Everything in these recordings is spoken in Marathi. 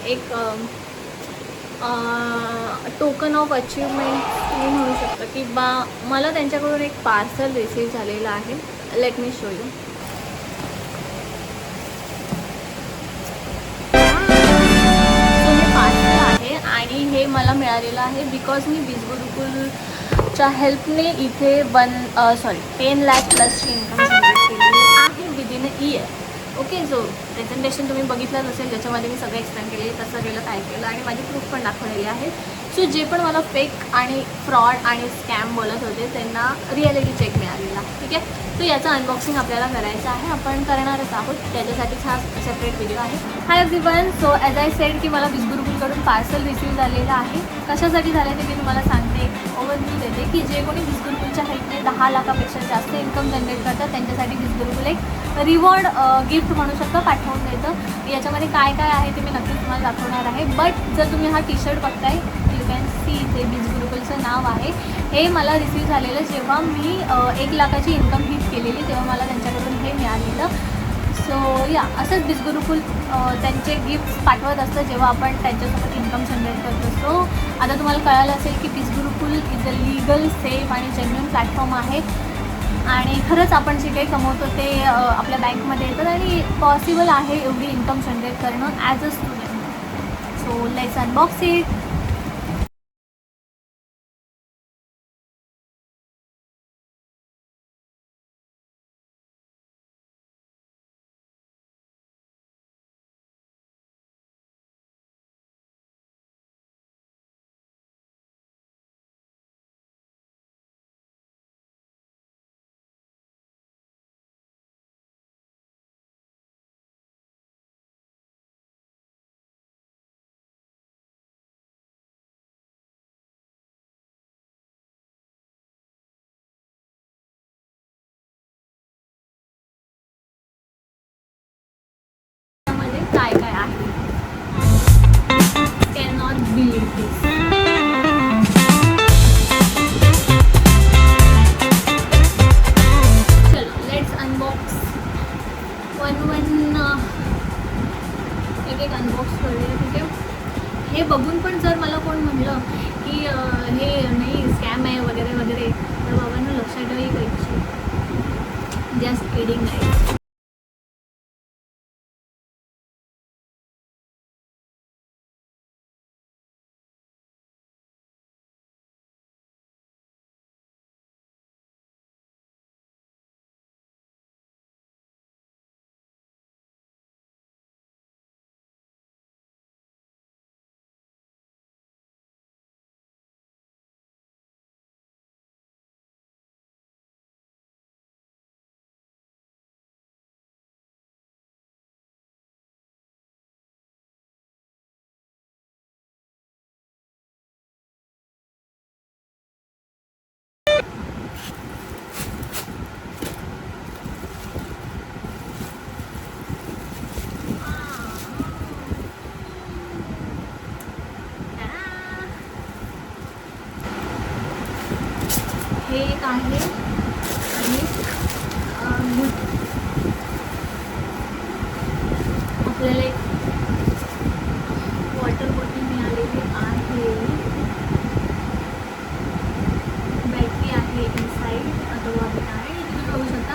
एक टोकन ऑफ अचीवमेंट तुम्ही म्हणू शकता की मला त्यांच्याकडून एक पार्सल रिसीव झालेलं आहे. Let me show you. हे पार्सल आहे आणि हे मला मिळालेलं आहे बिकॉज मी बीज गुरुकुलच्या हेल्पने इथे 10 लाख प्लसची इन्कम जनरेट केलेली आहे within a year. Okay. So presentation तुम्ही बघितलंच असेल, ज्याच्यामध्ये मी सगळं एक्सप्लेन केले, कसं केलं, काय केलं आणि माझे प्रूफ पण दाखवलेले आहेत. सो जे पण मला फेक आणि फ्रॉड आणि स्कॅम बोलत होते त्यांना रिॲलिटी चेक मिळालेला. ठीक आहे. सो याचं अनबॉक्सिंग आपल्याला करायचं आहे, आपण करणारच आहोत. त्याच्यासाठीच हा सेपरेट व्हिडिओ आहे. Hi everyone. So as I said की मला बीज गुरुकुलकडून पार्सल रिसीव झालेलं आहे. कशासाठी झालं ते मी तुम्हाला सांगते, एक ओव्हरव्ह्यू देते की जे कोणी बीज गुरुकुलच्या हेल्पने 10 लाखापेक्षा जास्त इन्कम जनरेट करतात त्यांच्यासाठी बीज गुरुकुल एक रिवॉर्ड गिफ्ट म्हणू शकता पाठवून देतं. याच्यामध्ये काय काय आहे ते मी नक्कीच तुम्हाला दाखवणार आहे. बट जर तुम्ही हा टी शर्ट बघताय, यू कॅन सी इथे बीज गुरुकुलचं नाव आहे. हे मला रिसीव झालेलं जेव्हा मी 1 लाखाची इन्कम हिट केलेली तेव्हा मला त्यांच्याकडून हे मिळालेलं. सो या असंच बीज गुरुकुल त्यांचे गिफ्ट्स पाठवत असतं जेव्हा आपण त्यांच्यासोबत इन्कम जनरेट करतो. सो आता तुम्हाला कळालं असेल की बीज गुरुकुल इज अ लीगल, सेफ आणि जेन्युइन प्लॅटफॉर्म आहे आणि खरंच आपण जे काही कमवतो ते आपल्या बँकमध्ये येतात आणि पॉसिबल आहे एवढी इन्कम जनरेट करणं as a student. So let's unbox it. त्यामध्ये काय काय आहे, कॅन नॉट बिलीव्ह दिस. चलो लेट्स अनबॉक्स वन एक अनबॉक्स करूया. ठीक आहे. हे बघून पण जर मला कोण म्हणलं की हे नाही स्कॅम आहे वगैरे वगैरे तर बाबांना लक्षात ठेवा काहीची जस्ट किडिंग आहे. हे एक आहे आणि आपल्याला एक वॉटर बॉटल मिळालेली आहे. बॅटरी आहे इनसाईड अथवा आहे. तुम्ही बघू शकता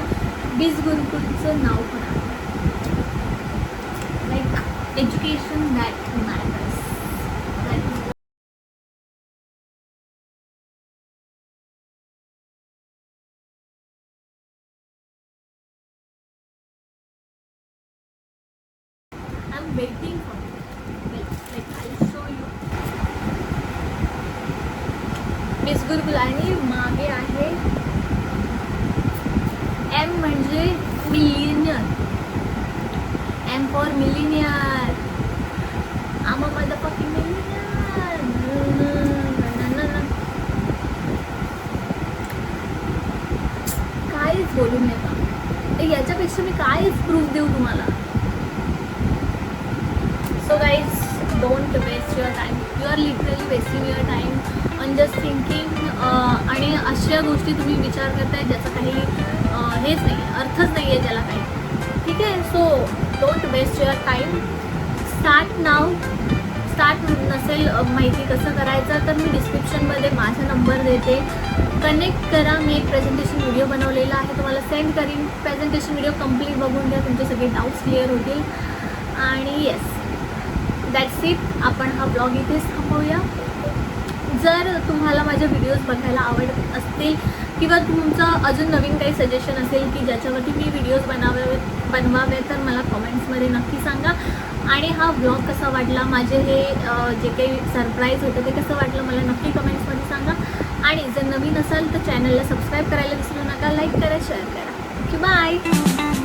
बीज गुरुकुलचं नाव पण आहे. Like education that matters. I'm waiting for it. Like I'll show you. बीज गुरुकुल आणि मागे आहे एम म्हणजे millionaire. M for millionaire. I'm motherfucking millionaire. काहीच बोलू नका. याच्यापेक्षा मी काहीच प्रूफ देऊ तुम्हाला. So guys, don't waste your time. You are literally wasting your time on just thinking. आणि अशा गोष्टी तुम्ही विचार करताय ज्याचा काही हेच नाही, अर्थच नाही आहे ज्याला काही. ठीक आहे. So don't waste your time. Start नसेल माहिती कसं करायचं तर मी डिस्क्रिप्शनमध्ये माझा नंबर देते, कनेक्ट करा. मी एक प्रेझेंटेशन व्हिडिओ बनवलेला आहे, तुम्हाला सेंड करीन. प्रेझेंटेशन व्हिडिओ कंप्लीट बघून घ्या, तुमचे सगळे डाऊट्स क्लिअर होतील. आणि येस, दॅट्स इट. आपण हा ब्लॉग इथेच थांबवूया. जर तुम्हाला माझे व्हिडिओज बघायला आवडत असतील किंवा तुमचं अजून नवीन काही सजेशन असेल की ज्याच्यावरती मी व्हिडिओज बनवावे तर मला कॉमेंट्समध्ये नक्की सांगा. आणि हा ब्लॉग कसा वाटला, माझे हे जे काही सरप्राईज होतं ते कसं वाटलं मला नक्की कमेंट्समध्ये सांगा. आणि जर नवीन असाल तर चॅनलला सबस्क्राईब करायला विसरू नका, लाईक करा, शेअर करा. Okay, bye.